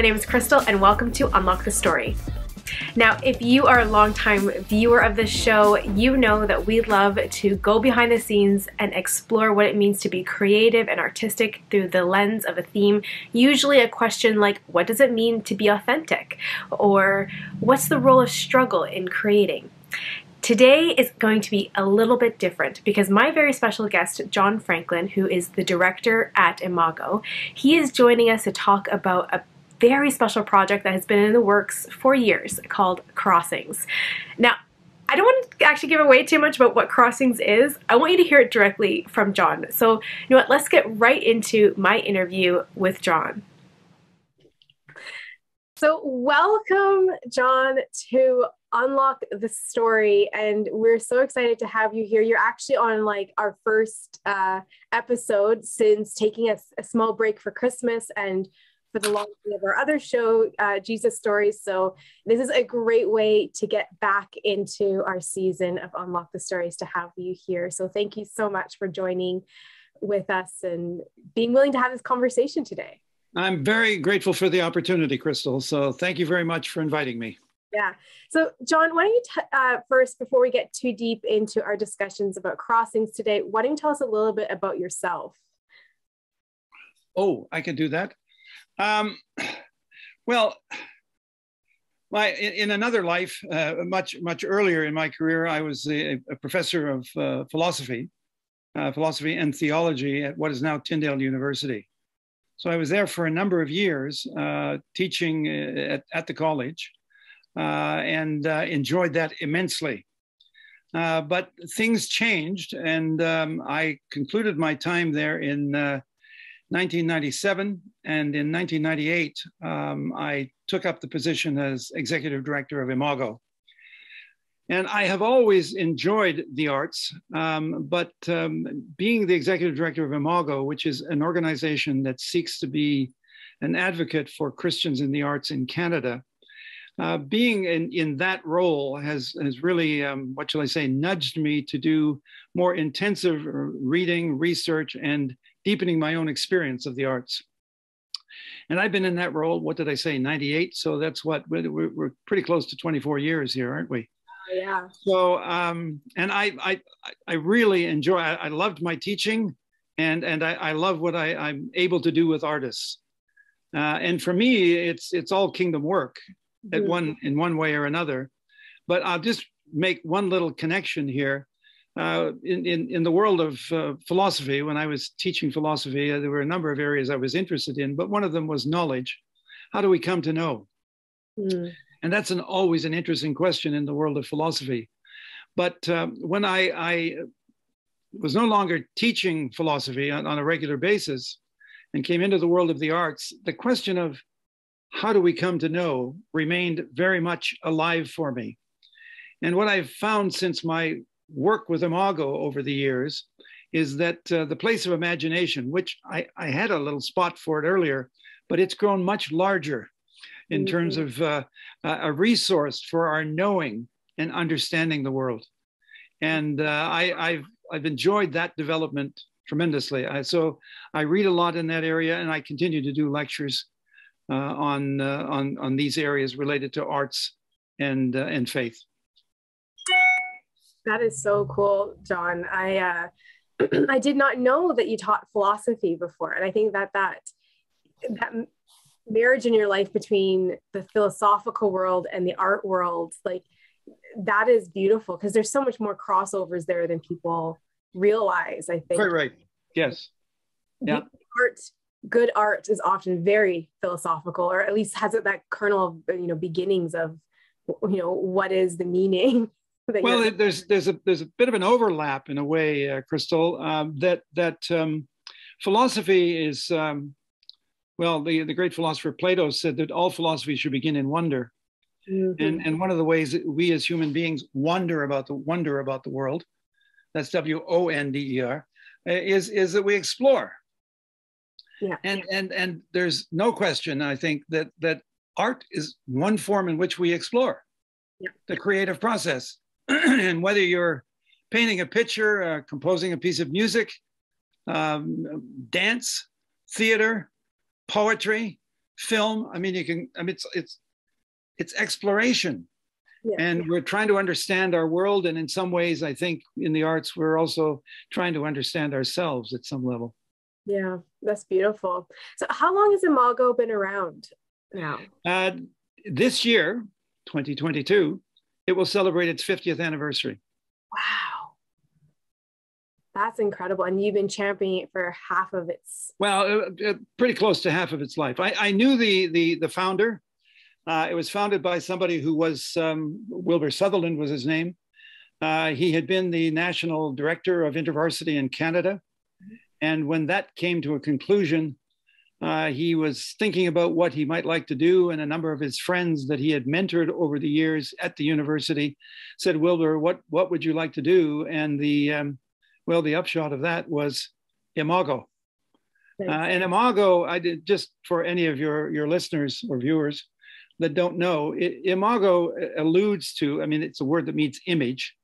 my name is Krystle and welcome to Unlock the Story. Now, if you are a longtime viewer of this show, you know that we love to go behind the scenes and explore what it means to be creative and artistic through the lens of a theme, usually a question like, what does it mean to be authentic? Or what's the role of struggle in creating? Today is going to be a little bit different because my very special guest, John Franklin, who is the director at Imago, he is joining us to talk about a very special project that has been in the works for years called Crossings. Now, I don't want to actually give away too much about what Crossings is. I want you to hear it directly from John. So, you know what, let's get right into my interview with John. So welcome, John, to Unlock the Story, and we're so excited to have you here. You're actually on like our first episode since taking a small break for Christmas and for the launching of our other show, Jesus Stories. So this is a great way to get back into our season of Unlock the Stories to have you here. So thank you so much for joining with us and being willing to have this conversation today. I'm very grateful for the opportunity, Krystle. So thank you very much for inviting me. Yeah. So John, why don't you first, before we get too deep into our discussions about Crossings today, why don't you tell us a little bit about yourself? Oh, I can do that. Well, in another life, much earlier in my career, I was a professor of philosophy and theology at what is now Tyndale University. So I was there for a number of years teaching at the college and enjoyed that immensely. But things changed, and I concluded my time there in 1997, and in 1998, I took up the position as executive director of Imago. And I have always enjoyed the arts, but being the executive director of Imago, which is an organization that seeks to be an advocate for Christians in the arts in Canada, being in that role has really, what shall I say, nudged me to do more intensive reading, research, and deepening my own experience of the arts. And I've been in that role, what did I say, 98? So that's what, we're pretty close to 24 years here, aren't we? Yeah. So, and I really enjoy, I loved my teaching, and I love what I'm able to do with artists. And for me, it's all kingdom work in one way or another. But I'll just make one little connection here. In the world of philosophy, when I was teaching philosophy, there were a number of areas I was interested in, but one of them was knowledge. How do we come to know? And that's always an interesting question in the world of philosophy. But when I was no longer teaching philosophy on a regular basis and came into the world of the arts, the question of how do we come to know remained very much alive for me. And what I've found since my work with Imago over the years is that the place of imagination, which I had a little spot for it earlier, but it's grown much larger in terms of a resource for our knowing and understanding the world. And I've enjoyed that development tremendously. So I read a lot in that area, and I continue to do lectures on these areas related to arts and faith. That is so cool, John. I did not know that you taught philosophy before, and I think that marriage in your life between the philosophical world and the art world, like that is beautiful because there's so much more crossovers there than people realize. I think. Quite right. Yes. Yeah. Good art is often very philosophical, or at least has that kernel of beginnings of what is the meaning. Well, there's a bit of an overlap in a way, Krystle, that philosophy is, well, the great philosopher Plato said that all philosophy should begin in wonder. And one of the ways that we as human beings wonder about the world, that's W-O-N-D-E-R, is that we explore. Yeah. And there's no question, I think, that art is one form in which we explore the creative process. And whether you're painting a picture, composing a piece of music, dance, theater, poetry, film. I mean, you can. I mean, it's exploration, Yeah. and we're trying to understand our world. And in some ways, I think in the arts, we're also trying to understand ourselves at some level. Yeah, that's beautiful. So how long has Imago been around now? This year, 2022, it will celebrate its 50th anniversary. Wow. That's incredible. And you've been championing it for half of its... Well, pretty close to half of its life. I knew the founder. It was founded by somebody who was, Wilbur Sutherland was his name. He had been the national director of InterVarsity in Canada. And when that came to a conclusion, he was thinking about what he might like to do. And a number of his friends that he had mentored over the years at the university said, Wilbur, what would you like to do? And the upshot of that was Imago. And Imago, I did, just for any of your listeners or viewers that don't know, Imago alludes to, I mean, it's a word that means image,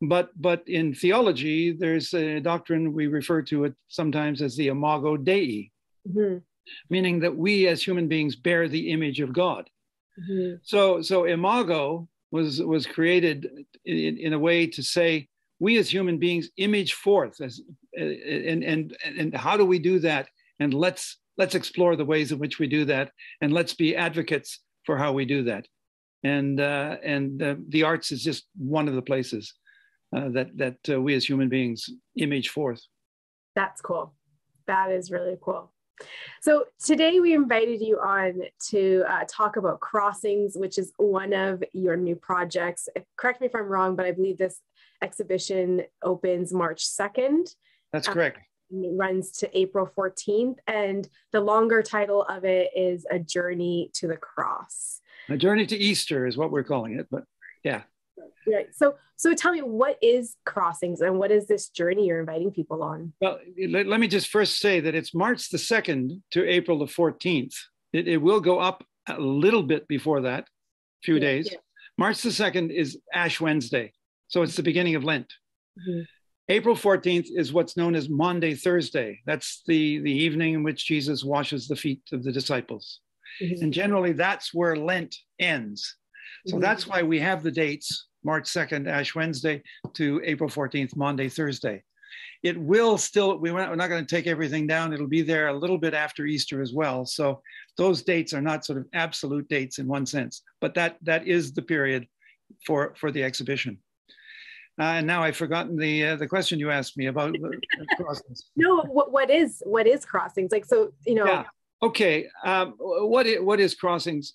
but in theology, there's a doctrine, we refer to it sometimes as the Imago Dei, meaning that we as human beings bear the image of God. So Imago was created in a way to say, we as human beings image forth, and how do we do that? And let's explore the ways in which we do that, and let's be advocates for how we do that. And the arts is just one of the places that we as human beings image forth. That's cool. That is really cool. So today we invited you on to talk about Crossings, which is one of your new projects. Correct me if I'm wrong, but I believe this exhibition opens March 2nd. That's correct. It runs to April 14th. And the longer title of it is A Journey to the Cross. A Journey to Easter is what we're calling it, but yeah. Right. So tell me, what is Crossings and what is this journey you're inviting people on? Well, let me just first say that it's March the 2nd to April the 14th. It will go up a little bit before that, a few days. Yeah. March the 2nd is Ash Wednesday. So it's the beginning of Lent. April 14th is what's known as Maundy Thursday. That's the evening in which Jesus washes the feet of the disciples. And generally that's where Lent ends. So that's why we have the dates, March 2nd, Ash Wednesday, to April 14th, Maundy Thursday. It will still, we're not going to take everything down. It'll be there a little bit after Easter as well. So those dates are not sort of absolute dates in one sense, but that is the period for the exhibition. And now I've forgotten the question you asked me about Crossings. No, what is Crossings? Like, so, you know. Yeah. Okay. What is Crossings?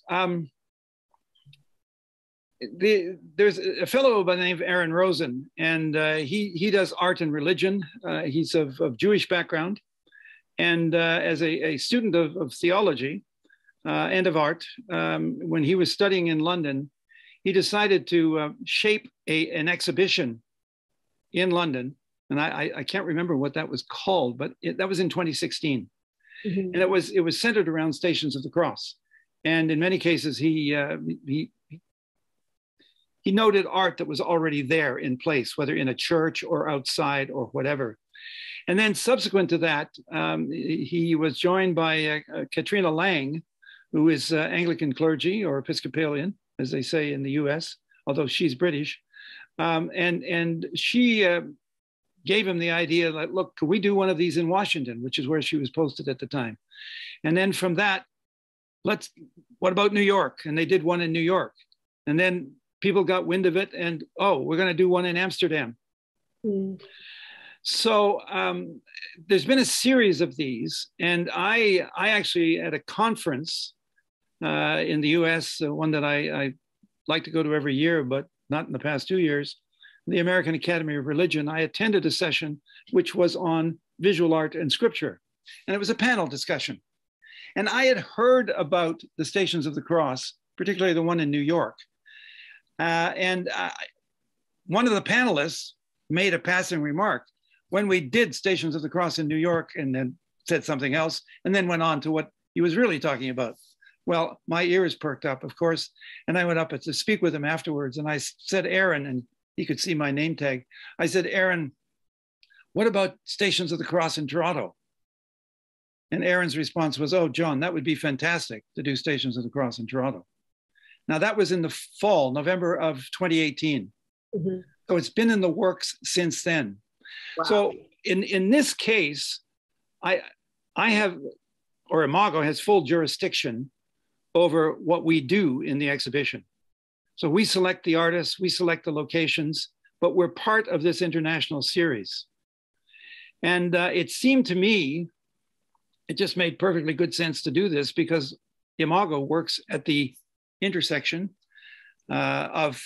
There's a fellow by the name of Aaron Rosen, and he does art and religion. He's of Jewish background, and as a student of theology and of art, when he was studying in London, he decided to shape an exhibition in London, and I can't remember what that was called, but that was in 2016, and it was centered around Stations of the Cross, and in many cases he noted art that was already there in place, whether in a church or outside or whatever. And then subsequent to that, he was joined by Katrina Lang, who is Anglican clergy or Episcopalian, as they say in the US, although she's British. And she gave him the idea that, look, could we do one of these in Washington, which is where she was posted at the time. And then from that, what about New York? And they did one in New York. And then people got wind of it and, oh, we're going to do one in Amsterdam. So there's been a series of these. And I actually, at a conference in the US, one that I like to go to every year, but not in the past 2 years, the American Academy of Religion, I attended a session which was on visual art and scripture. And it was a panel discussion. And I had heard about the Stations of the Cross, particularly the one in New York. And one of the panelists made a passing remark when we did Stations of the Cross in New York, and then said something else, and then went on to what he was really talking about. Well, my ears perked up, of course, and I went up to speak with him afterwards, and I said, Aaron, and he could see my name tag. I said, Aaron, what about Stations of the Cross in Toronto? And Aaron's response was, oh, John, that would be fantastic to do Stations of the Cross in Toronto. Now, that was in the fall, November of 2018. Mm-hmm. So it's been in the works since then. Wow. So in this case, I have, or Imago has full jurisdiction over what we do in the exhibition. So we select the artists, we select the locations, but we're part of this international series. And it seemed to me, it just made perfectly good sense to do this because Imago works at the intersection of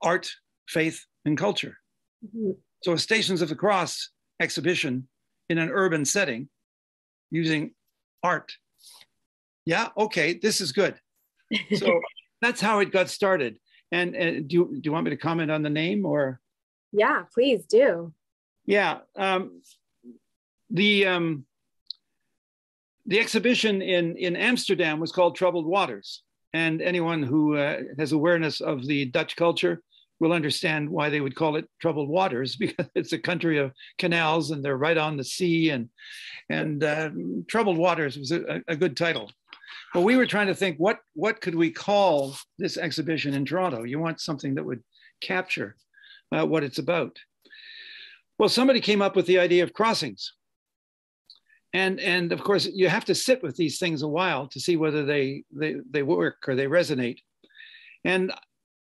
art, faith, and culture. Mm-hmm. So a Stations of the Cross exhibition in an urban setting using art. Yeah, okay, this is good. So that's how it got started. And do you want me to comment on the name or? Yeah, please do. Yeah, the exhibition in Amsterdam was called Troubled Waters. And anyone who has awareness of the Dutch culture will understand why they would call it Troubled Waters, because it's a country of canals and they're right on the sea. And Troubled Waters was a good title. But we were trying to think, what could we call this exhibition in Toronto? You want something that would capture what it's about. Well, somebody came up with the idea of crossings. And of course, you have to sit with these things a while to see whether they work or they resonate. And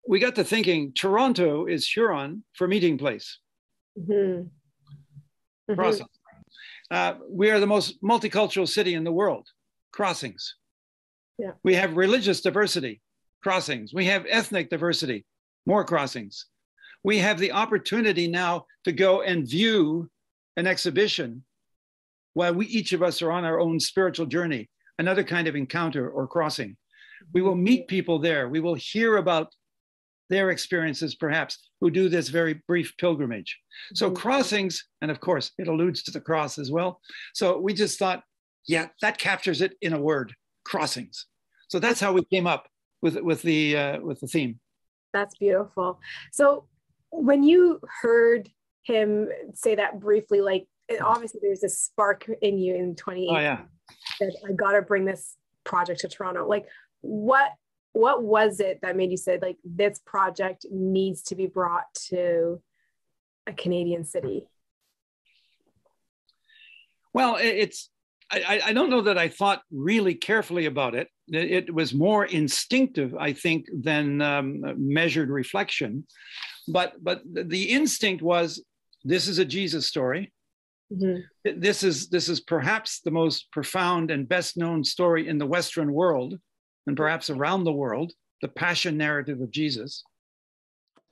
we got to thinking, Toronto is Huron for meeting place. Mm-hmm. Mm-hmm. Crossings. We are the most multicultural city in the world. Crossings. Yeah. We have religious diversity. Crossings. We have ethnic diversity. More crossings. We have the opportunity now to go and view an exhibition while each of us are on our own spiritual journey, another kind of encounter or crossing. We will meet people there. We will hear about their experiences, perhaps, who do this very brief pilgrimage. So crossings, and of course, it alludes to the cross as well. So we just thought, yeah, that captures it in a word, crossings. So that's how we came up with the theme. That's beautiful. So when you heard him say that briefly, like, obviously there's this spark in you in 2018. Oh, yeah. That I got to bring this project to Toronto. Like, what was it that made you say, like, this project needs to be brought to a Canadian city? Well, I don't know that I thought really carefully about it. It was more instinctive, I think, than measured reflection. But the instinct was, this is a Jesus story. Mm-hmm. This is perhaps the most profound and best known story in the Western world, and perhaps around the world, the passion narrative of Jesus.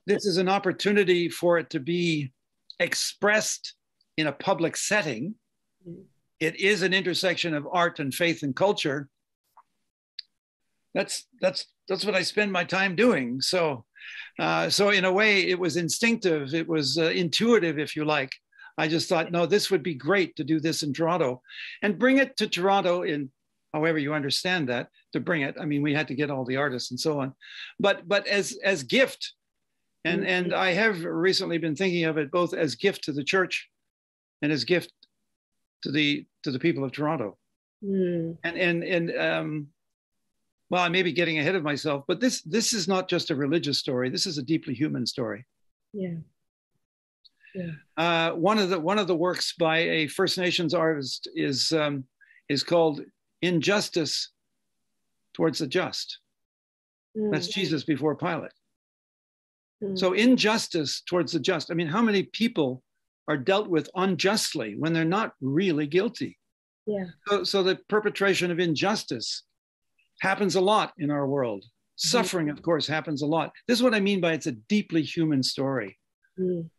This is an opportunity for it to be expressed in a public setting. Mm-hmm. It is an intersection of art and faith and culture. That's what I spend my time doing. So in a way, it was instinctive. It was intuitive, if you like. I just thought, no, this would be great to do this in Toronto and bring it to Toronto in however you understand that, to bring it. I mean, we had to get all the artists and so on, but as gift. And I have recently been thinking of it both as gift to the church and as gift to the people of Toronto. Well, I may be getting ahead of myself, but this is not just a religious story. This is a deeply human story. Yeah. Yeah. One of the works by a First Nations artist is called Injustice Towards the Just. That's Jesus before Pilate. So injustice towards the just. I mean, how many people are dealt with unjustly when they're not really guilty? Yeah. So the perpetration of injustice happens a lot in our world. Suffering, of course, happens a lot. This is what I mean by it's a deeply human story.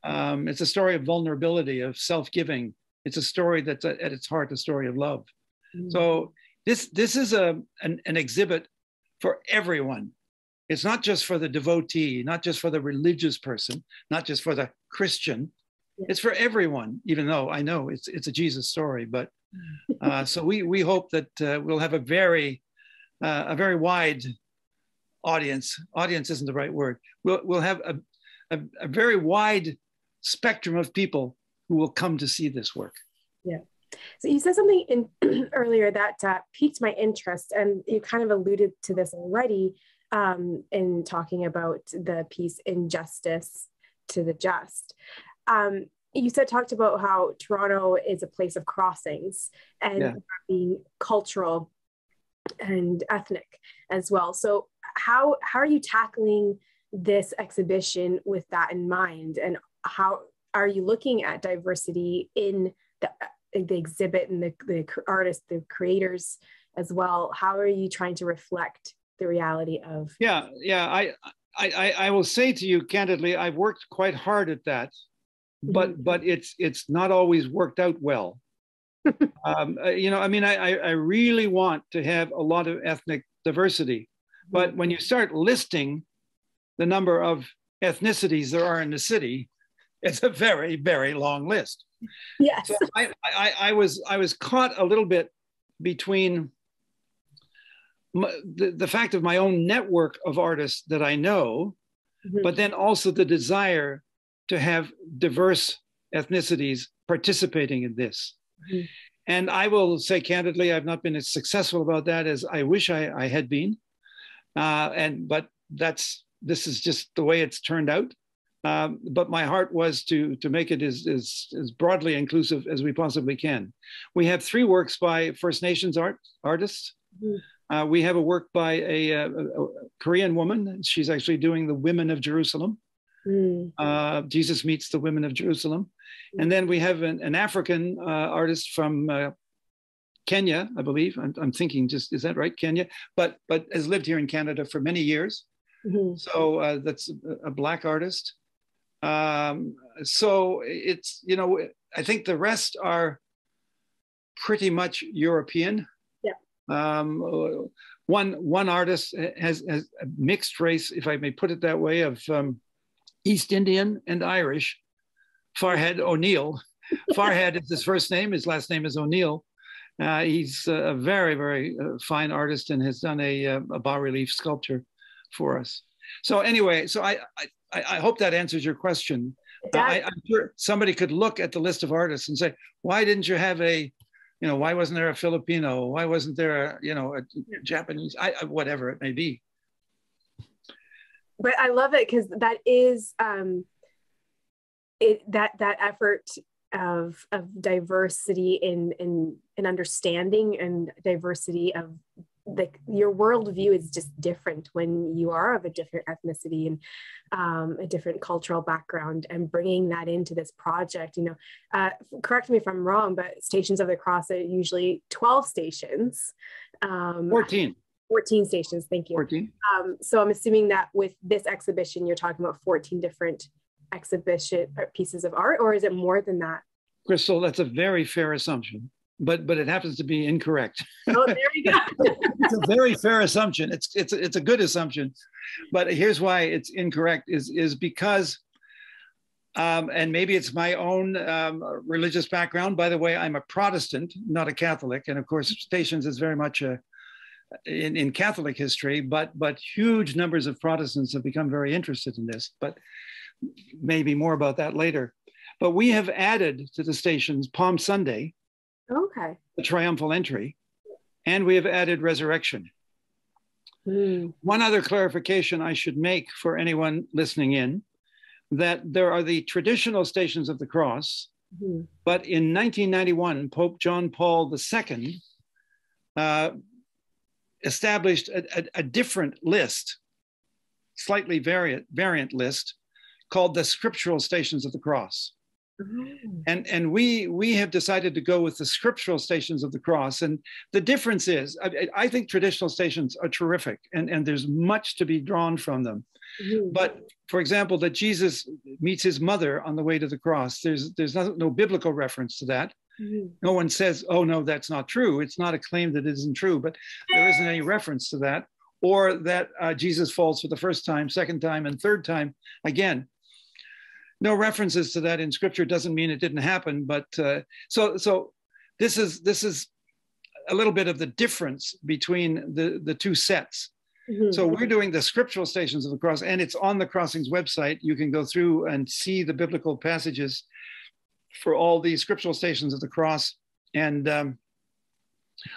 It's a story of vulnerability, of self-giving. It's a story that's at its heart a story of love. So this is an exhibit for everyone. It's not just for the devotee, not just for the religious person, not just for the Christian. It's for everyone, even though I know it's a Jesus story. But so we hope that we'll have a very wide audience. Audience isn't the right word. We'll have a very wide spectrum of people who will come to see this work. Yeah. So you said something in earlier that piqued my interest, and you kind of alluded to this already in talking about the piece "Injustice to the Just." You talked about how Toronto is a place of crossings and being cultural and ethnic as well. So how are you tackling this exhibition with that in mind, and how are you looking at diversity in the exhibit and the artists, the creators as well? How are you trying to reflect the reality of? I will say to you candidly, I've worked quite hard at that, but it's not always worked out well. I really want to have a lot of ethnic diversity, but when you start listing the number of ethnicities there are in the city, it's a very, very long list. Yes. So I was caught a little bit between the fact of my own network of artists that I know, but then also the desire to have diverse ethnicities participating in this. And I will say candidly, I've not been as successful about that as I wish I had been. But this is just the way it's turned out. But my heart was to make it as broadly inclusive as we possibly can. We have 3 works by First Nations artists. We have a work by a Korean woman. She's actually doing the Women of Jerusalem. Jesus Meets the Women of Jerusalem. And then we have an African artist from Kenya, I believe. I'm thinking, is that right, Kenya? But has lived here in Canada for many years. So that's a Black artist. So it's, I think the rest are pretty much European. One artist has a mixed race, if I may put it that way, of East Indian and Irish. Farhad O'Neill. Farhad is his first name. His last name is O'Neill. He's a very, very fine artist and has done a bas-relief sculpture for us. So anyway, I hope that answers your question. I'm sure somebody could look at the list of artists and say, why didn't you have why wasn't there a Filipino? Why wasn't there a Japanese? Whatever it may be. But I love it because that is that effort of diversity in understanding, and diversity of your worldview is just different when you are of a different ethnicity and a different cultural background, and bringing that into this project. Correct me if I'm wrong, but Stations of the Cross are usually 12 stations. 14 stations, thank you. 14. So I'm assuming that with this exhibition, you're talking about 14 different exhibition pieces of art, or is it more than that? Krystle, that's a very fair assumption, but it happens to be incorrect. Oh, there you go. It's a very fair assumption. It's a good assumption, but here's why it's incorrect is because, and maybe it's my own religious background. By the way, I'm a Protestant, not a Catholic, and of course, Stations is very much in Catholic history, but huge numbers of Protestants have become very interested in this. But maybe more about that later. But we have added to the stations Palm Sunday, the triumphal entry, and we have added resurrection. One other clarification I should make for anyone listening in, that there are the traditional Stations of the Cross, but in 1991, Pope John Paul II established a different list, slightly variant list, called the Scriptural Stations of the Cross. And we have decided to go with the Scriptural Stations of the Cross. And the difference is, I think traditional stations are terrific, and there's much to be drawn from them. But for example, that Jesus meets his mother on the way to the cross, there's no biblical reference to that. No one says, oh no, that's not true. It's not a claim that it isn't true, but there isn't any reference to that. Or that Jesus falls for the first time, second time, and third time again. No references to that in Scripture doesn't mean it didn't happen, but so this is a little bit of the difference between the two sets. So we're doing the Scriptural Stations of the Cross, and it's on the Crossings website. You can go through and see the biblical passages for all the Scriptural Stations of the Cross And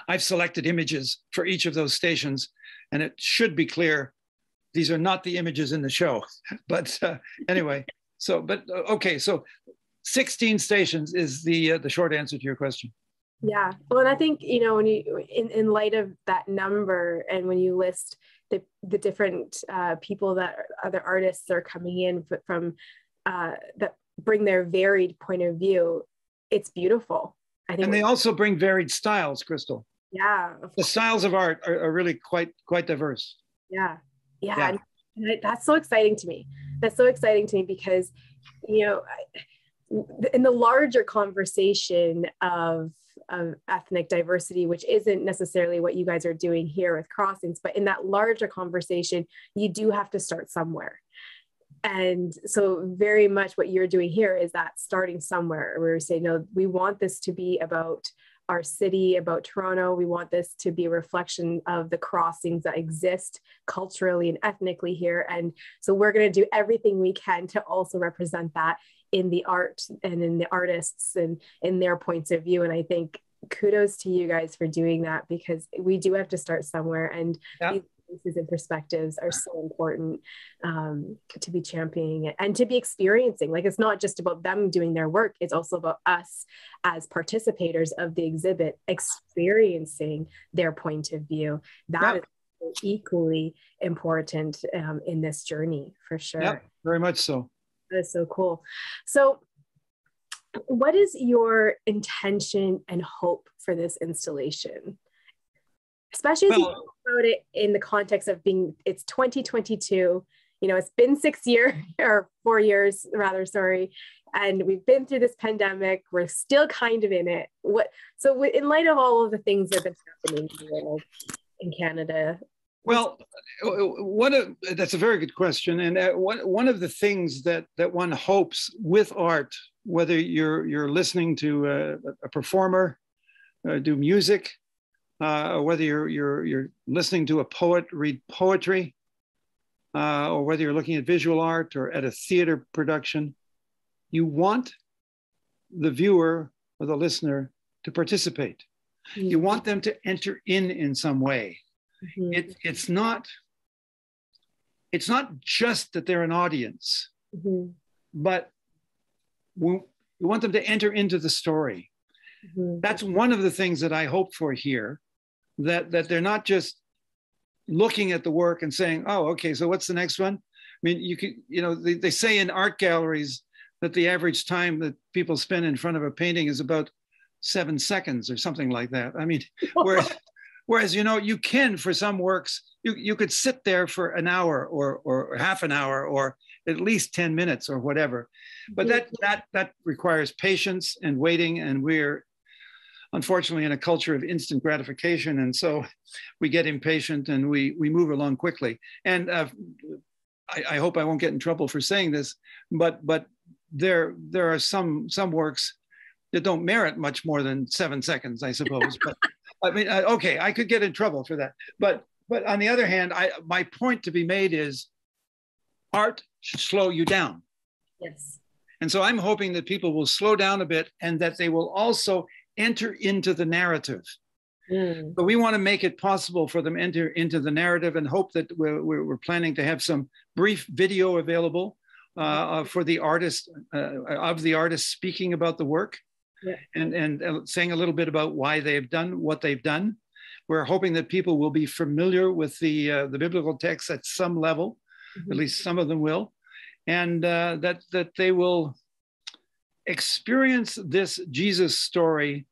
I've selected images for each of those stations, and it should be clear these are not the images in the show. But anyway, okay, so 16 stations is the short answer to your question. Yeah. Well, and I think, when you, in light of that number, and when you list the different people that other artists are coming in from that bring their varied point of view, it's beautiful. I think. And they also bring varied styles, Krystle. Yeah. The styles of art are really quite diverse. Yeah. Yeah. And that's so exciting to me. That's so exciting to me because, in the larger conversation of ethnic diversity, which isn't necessarily what you guys are doing here with Crossings, but in that larger conversation, you do have to start somewhere. And so very much what you're doing here is that starting somewhere, where we say, no, we want this to be about our city, about Toronto. We want this to be a reflection of the crossings that exist culturally and ethnically here. And so we're going to do everything we can to also represent that in the art and in the artists and in their points of view. And I think kudos to you guys for doing that, because we do have to start somewhere. And these voices and perspectives are so important to be championing it and to be experiencing. Like, it's not just about them doing their work. It's also about us as participators of the exhibit experiencing their point of view. That is equally important in this journey, for sure. Yeah, very much so. That is so cool. So what is your intention and hope for this installation? Especially as you think about it in the context of it's 2022, it's been 6 years or 4 years rather, sorry. And we've been through this pandemic. We're still kind of in it. So in light of all of the things that have been happening in the world, in Canada, well, that's a very good question. And one of the things that one hopes with art, whether you're listening to a performer do music, or whether you're listening to a poet read poetry, or whether you're looking at visual art or at a theater production, you want the viewer or the listener to participate. Mm-hmm. You want them to enter in some way. Mm-hmm. It's not just that they're an audience, mm-hmm. but we want them to enter into the story. Mm-hmm. That's one of the things that I hope for here, that they're not just looking at the work and saying, oh, okay, so what's the next one? I mean, they say in art galleries that the average time that people spend in front of a painting is about 7 seconds or something like that. I mean, whereas you can, for some works, you could sit there for an hour or half an hour or at least 10 minutes or whatever. But that requires patience and waiting. And we're unfortunately in a culture of instant gratification. And so we get impatient and we move along quickly. And I hope I won't get in trouble for saying this, but there are some works that don't merit much more than 7 seconds, I suppose. But I mean, okay, I could get in trouble for that. But on the other hand, my point to be made is art should slow you down. Yes. And so I'm hoping that people will slow down a bit and that they will also enter into the narrative. Mm. But we want to make it possible for them to enter into the narrative, and hope that we're planning to have some brief video available for the artist, of the artist speaking about the work. Yeah. And saying a little bit about why they've done what they've done. We're hoping that people will be familiar with the biblical text at some level, mm-hmm. at least some of them will, and that they will experience this Jesus story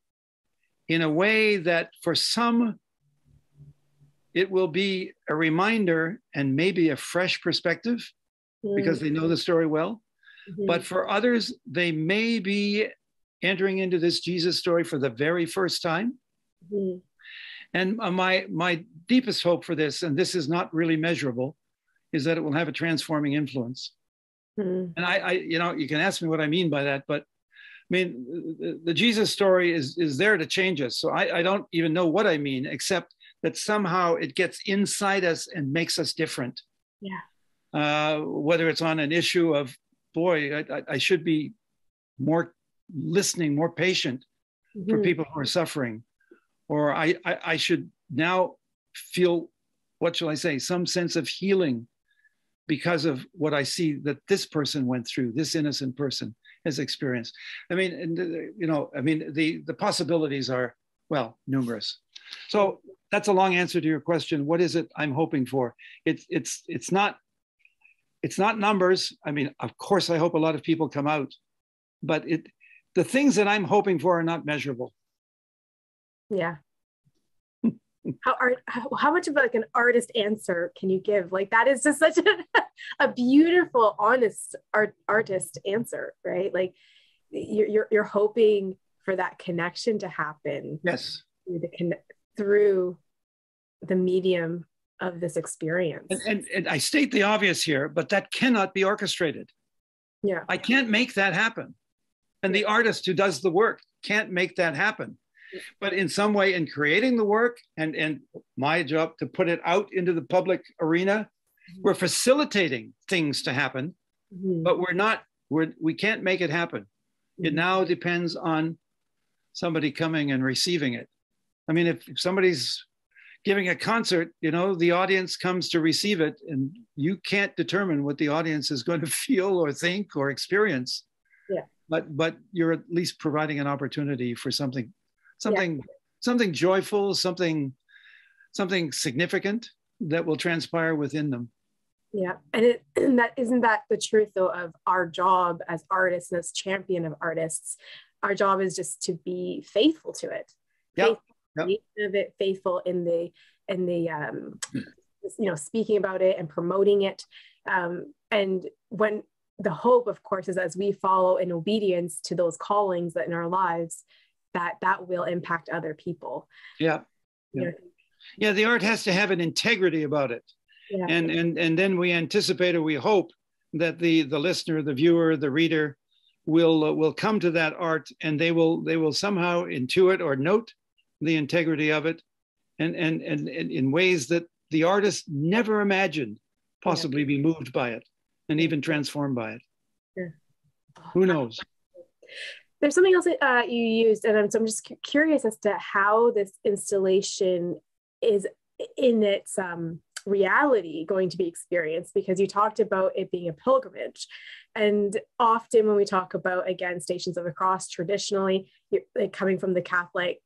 in a way that for some it will be a reminder and maybe a fresh perspective, mm-hmm. because they know the story well. Mm-hmm. But for others, they may be entering into this Jesus story for the very first time. Mm-hmm. And my deepest hope for this, and this is not really measurable, is that it will have a transforming influence. Mm-hmm. And I you can ask me what I mean by that, but I mean, the Jesus story is there to change us. So I don't even know what I mean, except that somehow it gets inside us and makes us different. Yeah. Whether it's on an issue of, boy, I should be more listening, more patient for Mhm. people who are suffering, or I should now feel, what shall I say, some sense of healing because of what I see that this person went through, this innocent person has experienced. I mean, the possibilities are, well, numerous. So that's a long answer to your question. What is it I'm hoping for? It's not numbers. I mean, of course, I hope a lot of people come out, but the things that I'm hoping for are not measurable. Yeah. How much of like an artist answer can you give? Like that is just such a beautiful, honest artist answer, right? Like you're hoping for that connection to happen. Yes. Through the medium of this experience. And I state the obvious here, but that cannot be orchestrated. Yeah. I can't make that happen. And the artist who does the work can't make that happen. But in some way, in creating the work and my job to put it out into the public arena, we're facilitating things to happen, but we can't make it happen. It now depends on somebody coming and receiving it. I mean, if somebody's giving a concert, the audience comes to receive it, and you can't determine what the audience is going to feel or think or experience. Yeah. But you're at least providing an opportunity for something joyful, something significant that will transpire within them. Yeah. And isn't that the truth though of our job as artists and as champion of artists? Our job is just to be faithful to it. Yeah. Faithful in the speaking about it and promoting it. And when the hope, of course, is as we follow in obedience to those callings that in our lives, that will impact other people. Yeah. Yeah. The art has to have an integrity about it. Yeah. And then we anticipate or we hope that the listener, the viewer, the reader will come to that art, and they will somehow intuit or note the integrity of it, and in ways that the artist never imagined, possibly be moved by it and even transformed by it. Yeah. Who knows? There's something else that you used, and I'm just curious as to how this installation is in its reality going to be experienced, because you talked about it being a pilgrimage. And often when we talk about, again, Stations of the Cross, traditionally, coming from the Catholic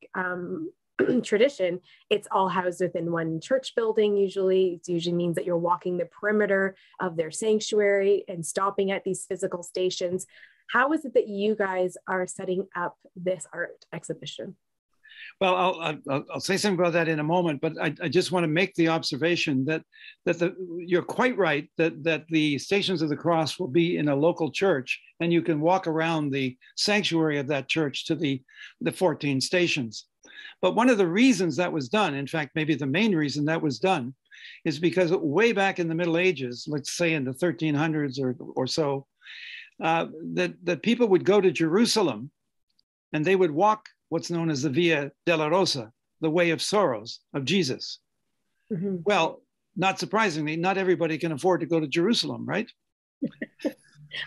tradition, it's all housed within one church building. It usually means that you're walking the perimeter of their sanctuary and stopping at these physical stations. How is it that you guys are setting up this art exhibition? Well, I'll say something about that in a moment, but I just want to make the observation that you're quite right that the Stations of the Cross will be in a local church, and you can walk around the sanctuary of that church to the 14 stations. But one of the reasons that was done, in fact, maybe the main reason that was done, is because way back in the Middle Ages, let's say in the 1300s or so, that people would go to Jerusalem and they would walk what's known as the Via Dolorosa, the Way of Sorrows of Jesus. Mm-hmm. Well, not surprisingly, not everybody can afford to go to Jerusalem, right?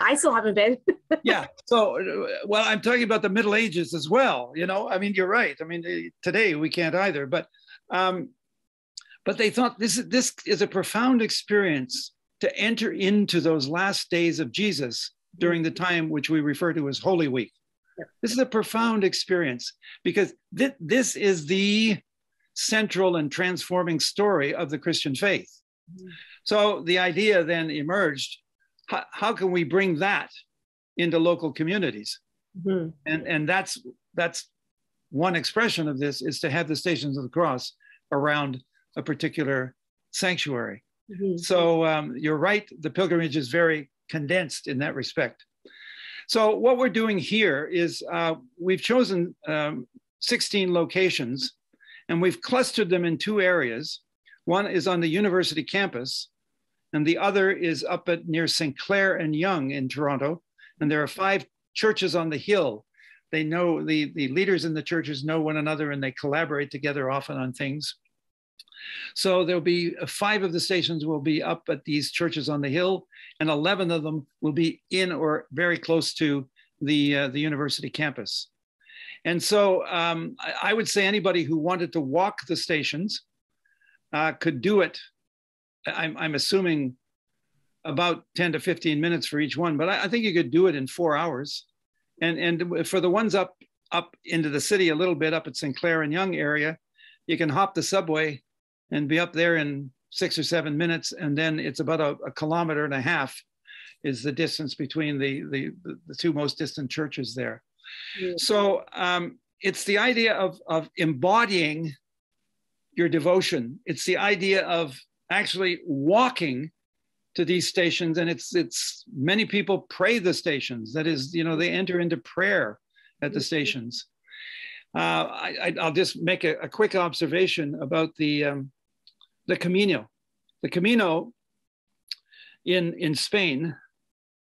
I still haven't been. Yeah. So, well, I'm talking about the Middle Ages as well. I mean, you're right. I mean, today we can't either. But they thought this is a profound experience to enter into those last days of Jesus during the time which we refer to as Holy Week. This is a profound experience because this is the central and transforming story of the Christian faith. Mm-hmm. So the idea then emerged, how can we bring that into local communities? Mm-hmm. And that's one expression of this, is to have the Stations of the Cross around a particular sanctuary. Mm-hmm. So you're right, the pilgrimage is very condensed in that respect. So what we're doing here is we've chosen 16 locations, and we've clustered them in two areas. One is on the university campus, and the other is up near St. Clair and Yonge in Toronto. And there are 5 churches on the hill. They know, the leaders in the churches know one another, and they collaborate together often on things. So there'll be 5 of the stations will be up at these churches on the hill, and 11 of them will be in or very close to the university campus. And so I would say anybody who wanted to walk the stations could do it. I'm assuming about 10 to 15 minutes for each one, but I think you could do it in 4 hours. And for the ones up into the city a little bit, up at Sinclair and Yonge area, you can hop the subway and be up there in 6 or 7 minutes. And then it's about a kilometer and a half is the distance between the two most distant churches there. Yeah. So it's the idea of embodying your devotion. It's the idea of actually walking to these stations, and it's many people pray the stations. That is, they enter into prayer at the stations. I'll just make a quick observation about the Camino. The Camino in Spain,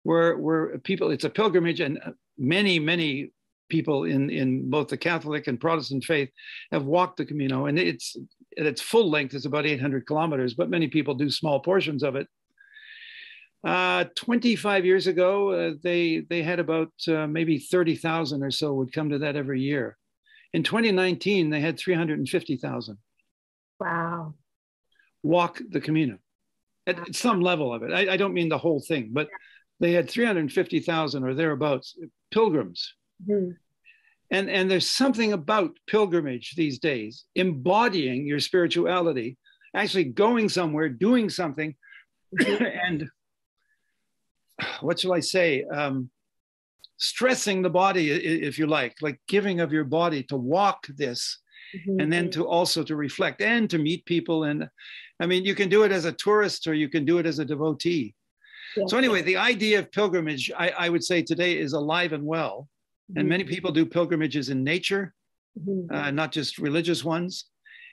where people, it's a pilgrimage, and many people in both the Catholic and Protestant faith have walked the Camino, and it's at its full length is about 800 kilometers, but many people do small portions of it. 25 years ago, they had about maybe 30,000 or so would come to that every year. In 2019, they had 350,000. Wow. Walk the Camino at some level of it. I don't mean the whole thing, but they had 350,000 or thereabouts pilgrims. Mm-hmm. And there's something about pilgrimage these days, embodying your spirituality, actually going somewhere, doing something, and what shall I say? Stressing the body, if you like giving of your body to walk this, mm-hmm. and then to also to reflect and to meet people. And I mean, you can do it as a tourist or you can do it as a devotee. Yeah. So anyway, the idea of pilgrimage, I would say today is alive and well. Mm-hmm. And many people do pilgrimages in nature, mm-hmm. Not just religious ones.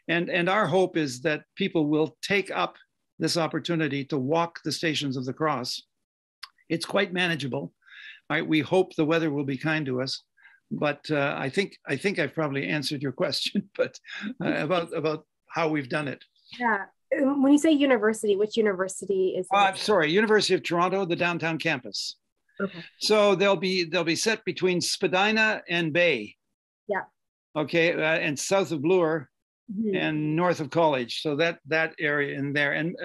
And our hope is that people will take up this opportunity to walk the stations of the cross. It's quite manageable. Right? We hope the weather will be kind to us, but I think I've probably answered your question, but about how we've done it. Yeah. When you say university, which university is it? Sorry, University of Toronto, the downtown campus. Okay. So they'll be set between Spadina and Bay. Yeah. Okay, and south of Bloor, mm-hmm. and north of College. So that area in there, and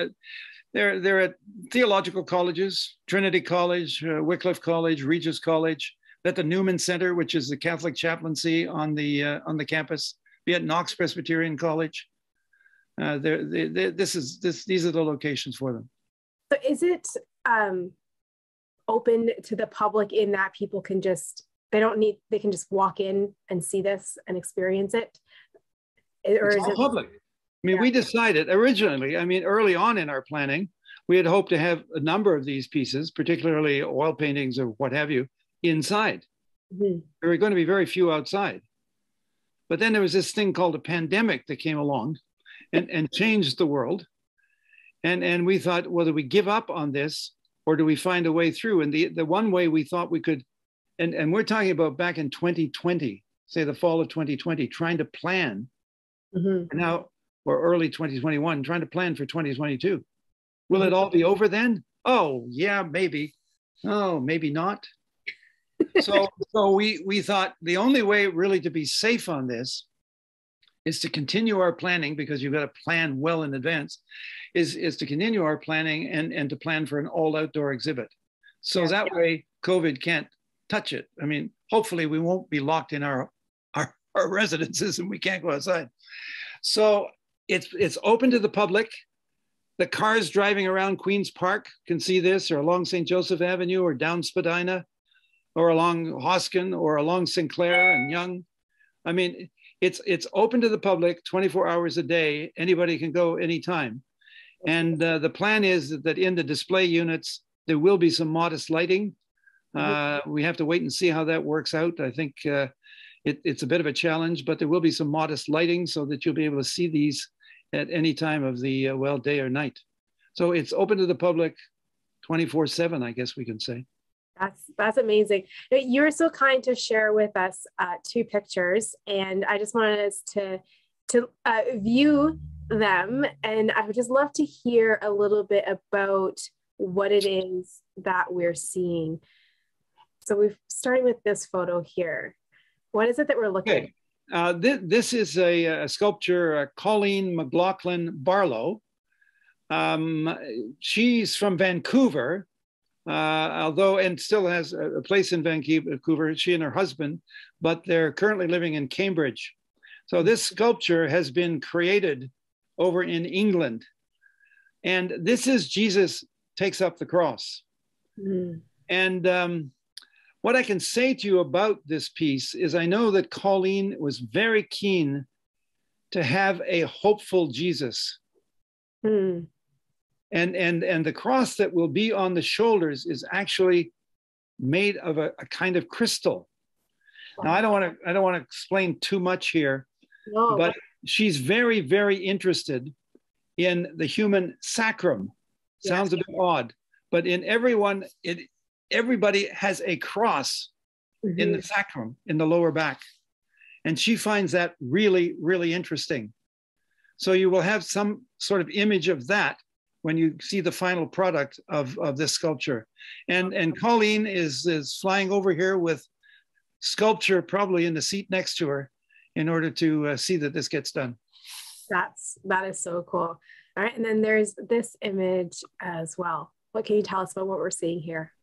they're at theological colleges: Trinity College, Wycliffe College, Regis College. At the Newman Center, which is the Catholic chaplaincy on the campus. Be at Knox Presbyterian College. These are the locations for them. So is it open to the public in that people can they can just walk in and see this and experience it? Or it's all public. I mean, we decided originally, early on in our planning, we had hoped to have a number of these pieces, particularly oil paintings or what have you, inside. Mm-hmm. There were going to be very few outside. But then there was this thing called a pandemic that came along and changed the world. And we thought, well, do we give up on this or do we find a way through? And the one way we thought we could, and we're talking about back in 2020, say the fall of 2020, trying to plan, mm-hmm. and now, or early 2021, trying to plan for 2022. Will it all be over then? Oh, yeah, maybe. Oh, maybe not. So we thought the only way really to be safe on this is to continue our planning, because you've got to plan well in advance, is to continue our planning and to plan for an all outdoor exhibit. So that way COVID can't touch it. I mean, hopefully we won't be locked in our residences and we can't go outside. So it's open to the public. The cars driving around Queen's Park can see this, or along St. Joseph Avenue, or down Spadina, or along Hoskin, or along Sinclair and Yonge. I mean, it's open to the public 24 hours a day. Anybody can go anytime. And the plan is that in the display units, there will be some modest lighting. We have to wait and see how that works out. I think it's a bit of a challenge, but there will be some modest lighting so that you'll be able to see these at any time of the, day or night. So it's open to the public 24/7, I guess we can say. That's amazing. You were so kind to share with us 2 pictures, and I just wanted us to view them. And I would just love to hear a little bit about what it is that we're seeing. So we've started with this photo here. What is it that we're looking at? This is a sculpture, Colleen McLaughlin Barlow. She's from Vancouver, although, and still has a place in Vancouver, she and her husband, but they're currently living in Cambridge. So this sculpture has been created over in England. And this is Jesus takes up the cross. Mm. And what I can say to you about this piece is I know that Colleen was very keen to have a hopeful Jesus. Mm. And the cross that will be on the shoulders is actually made of a kind of crystal. Wow. Now, I don't want to explain too much here, no. But she's very, very interested in the human sacrum. Yes. Sounds a bit odd, but in everybody has a cross mm-hmm. in the sacrum, in the lower back. And she finds that really, really interesting. So you will have some sort of image of that when you see the final product of this sculpture. And Colleen is flying over here with sculpture probably in the seat next to her in order to see that this gets done. That is so cool. All right, and then there's this image as well. What can you tell us about what we're seeing here?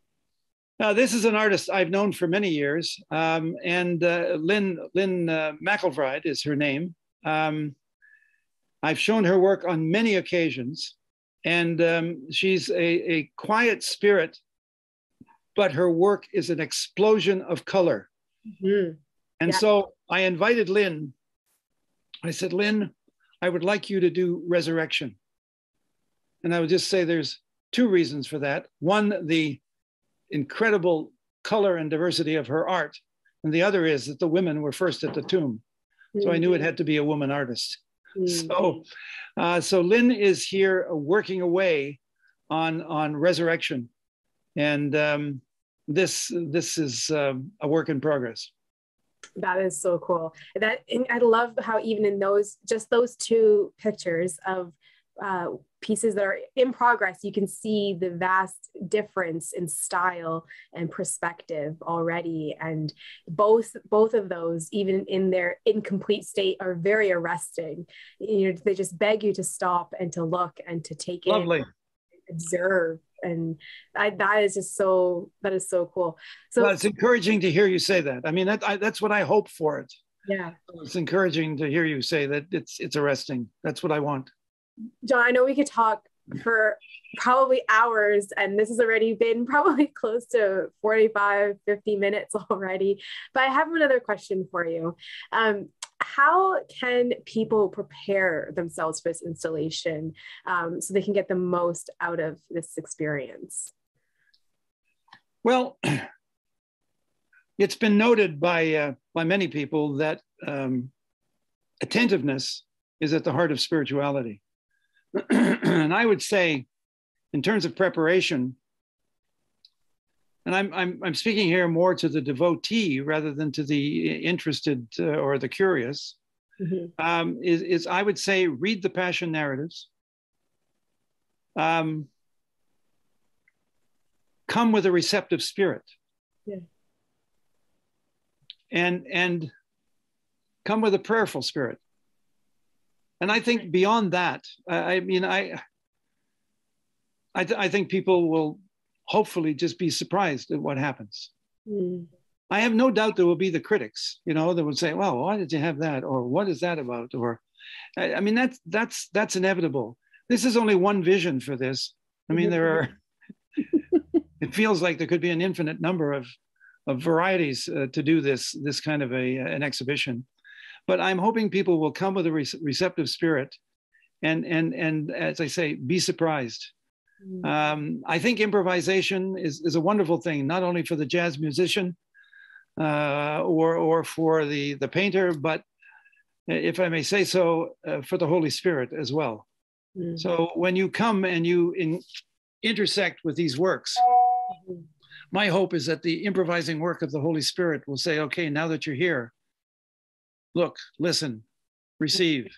This is an artist I've known for many years, and Lin Lynn Mcelvride is her name. I've shown her work on many occasions, and she's a quiet spirit, but her work is an explosion of color. Mm-hmm. And yeah. So I invited Lynn. I said, Lynn, I would like you to do resurrection. And I would just say there's two reasons for that. One, the incredible color and diversity of her art. And the other is that the women were first at the tomb. Mm-hmm. So I knew it had to be a woman artist. Mm-hmm. So Lynn is here working away on resurrection. And this is a work in progress. That is so cool. And I love how even in those two pictures of pieces that are in progress, you can see the vast difference in style and perspective already. And both of those, even in their incomplete state, are very arresting. You know, they just beg you to stop and to look and to take Lovely. In, observe. And that is so cool. So well, it's encouraging to hear you say that. I mean, that's what I hope for it. Yeah. It's encouraging to hear you say that it's arresting. That's what I want. John, I know we could talk for probably hours, and this has already been probably close to 45, 50 minutes already. But I have another question for you. How can people prepare themselves for this installation so they can get the most out of this experience? Well, it's been noted by many people that attentiveness is at the heart of spirituality. And I would say, in terms of preparation, and I'm speaking here more to the devotee rather than to the interested or the curious, mm-hmm. is I would say read the Passion narratives, come with a receptive spirit, yeah. and come with a prayerful spirit. And I think beyond that, I think people will hopefully just be surprised at what happens. Mm. I have no doubt there will be the critics, that would say, well, why did you have that? Or what is that about? Or, I mean, that's inevitable. This is only one vision for this. I mean, it feels like there could be an infinite number of varieties to do this kind of an exhibition. But I'm hoping people will come with a receptive spirit and as I say, be surprised. I think improvisation is a wonderful thing, not only for the jazz musician or for the painter, but if I may say so, for the Holy Spirit as well. Mm-hmm. So when you come and you intersect with these works, mm-hmm. my hope is that the improvising work of the Holy Spirit will say, okay, now that you're here, look, listen, receive,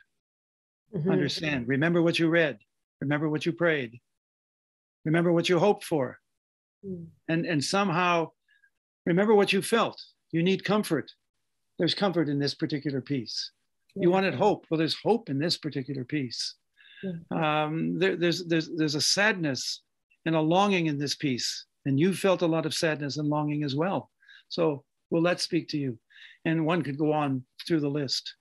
mm-hmm. understand, remember what you read, remember what you prayed, remember what you hoped for, and somehow remember what you felt. You need comfort. there's comfort in this particular piece. You wanted hope. Well, there's hope in this particular piece. There's a sadness and a longing in this piece, and you felt a lot of sadness and longing as well. So will that speak to you? And one could go on through the list.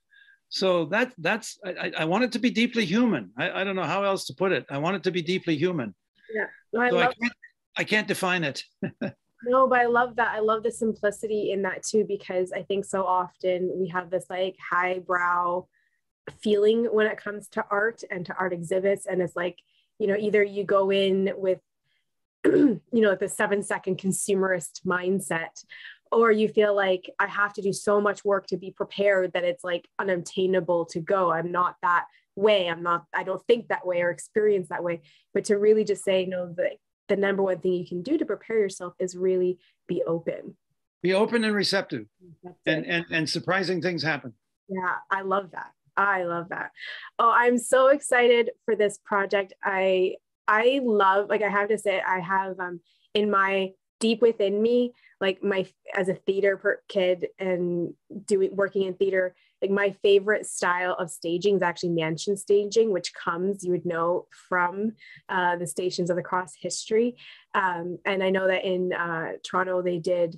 So I want it to be deeply human. I don't know how else to put it. I want it to be deeply human. Yeah, no, I can't define it. No, but I love that. I love the simplicity in that too, because I think so often we have this like highbrow feeling when it comes to art and to art exhibits. And it's like, you know, either you go in with, you know, the 7-second consumerist mindset, or you feel like I have to do so much work to be prepared that it's like unobtainable to go. I'm not that way. I don't think that way or experience that way. But to really just say, no, the number one thing you can do to prepare yourself is really be open. Be open and receptive, and surprising things happen. Yeah, I love that. I love that. Oh, I'm so excited for this project. I love, like I have to say, I have in my deep within me, like as a theater kid and working in theater, like my favorite style of staging is actually mansion staging, which comes, you would know, from the Stations of the Cross history. And I know that in Toronto, they did,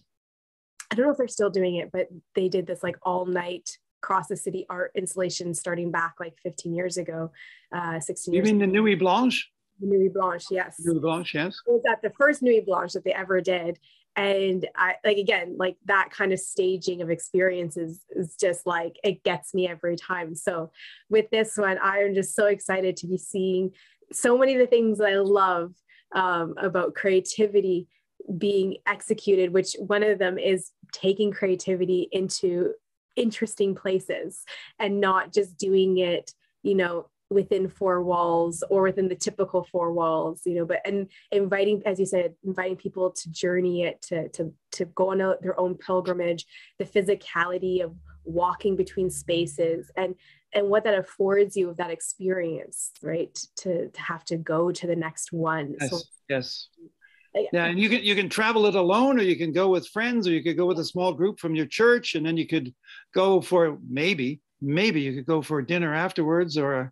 I don't know if they're still doing it, but they did this like all night across the city art installation starting back like 15 years ago, 16 years ago. You mean the Nuit Blanche? The Nuit Blanche, yes. Nuit Blanche, yes. It was at the first Nuit Blanche that they ever did. And I, like, again, like that kind of staging of experiences is just like, it gets me every time. So with this one, I am just so excited to be seeing so many of the things that I love about creativity being executed, which one of them is taking creativity into interesting places and not just doing it, you know, within 4 walls or within the typical 4 walls, you know, but, and inviting, as you said, inviting people to journey it, to go on their own pilgrimage, the physicality of walking between spaces and what that affords you of that experience, right? To have to go to the next one. Yes, so, yes. Yeah, and you can travel it alone, or you can go with friends, or you could go with a small group from your church, and then you could go for maybe you could go for dinner afterwards, or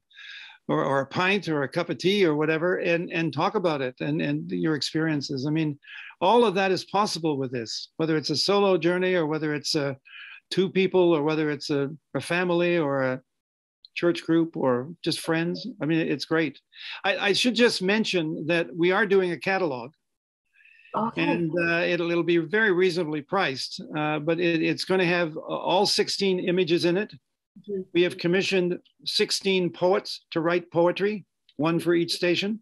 a pint, or a cup of tea, or whatever, and talk about it and your experiences. I mean, all of that is possible with this, whether it's a solo journey, or whether it's 2 people, or whether it's a family, or a church group, or just friends. I mean, it's great. I should just mention that we are doing a catalog. Okay. And it'll be very reasonably priced, but it's going to have all 16 images in it. Mm-hmm. We have commissioned 16 poets to write poetry, 1 for each station.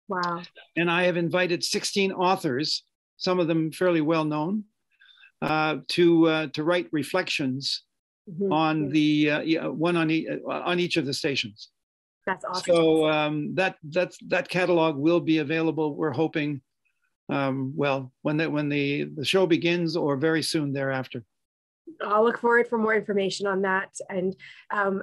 Wow. And I have invited 16 authors, some of them fairly well known, to write reflections mm-hmm. on the one on each of the stations. That's awesome. So that catalog will be available, we're hoping, well, when the show begins, or very soon thereafter. I'll look forward for more information on that. And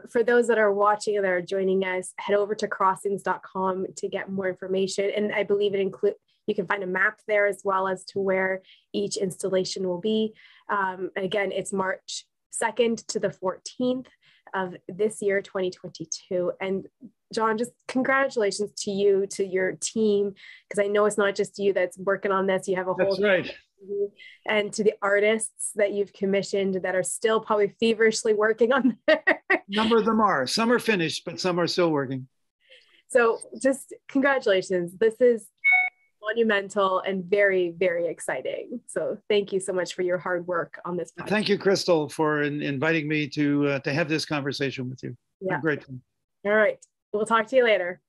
for those that are watching and that are joining us, head over to crossings.com to get more information. And I believe you can find a map there as well as to where each installation will be. Again, it's March 2nd to the 14th of this year, 2022. And John, just congratulations to you, to your team, because I know it's not just you that's working on this. You have a whole That's right. And to the artists that you've commissioned that are still probably feverishly working on there. A number of them are. Some are finished, but some are still working. So just congratulations. This is monumental and very, very exciting. So thank you so much for your hard work on this project. Thank you, Krystle, for inviting me to have this conversation with you. Yeah. I'm grateful. All right. We'll talk to you later.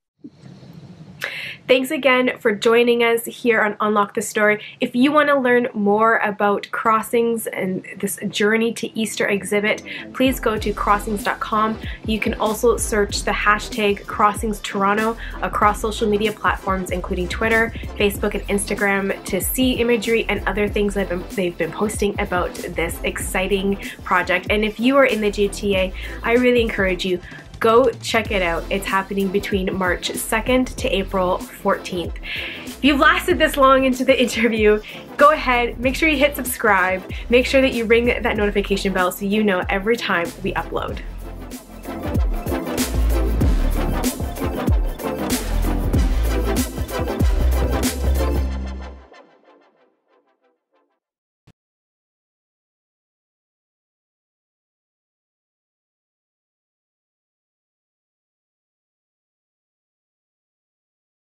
Thanks again for joining us here on Unlock the Story. If you want to learn more about Crossings and this journey to Easter exhibit, please go to crossings.com. You can also search the hashtag CrossingsToronto across social media platforms, including Twitter, Facebook, and Instagram, to see imagery and other things that they've been posting about this exciting project. And if you are in the GTA, I really encourage you, Go check it out. It's happening between March 2nd to April 14th. If you've lasted this long into the interview, go ahead, make sure you hit subscribe, make sure that you ring that notification bell so you know every time we upload.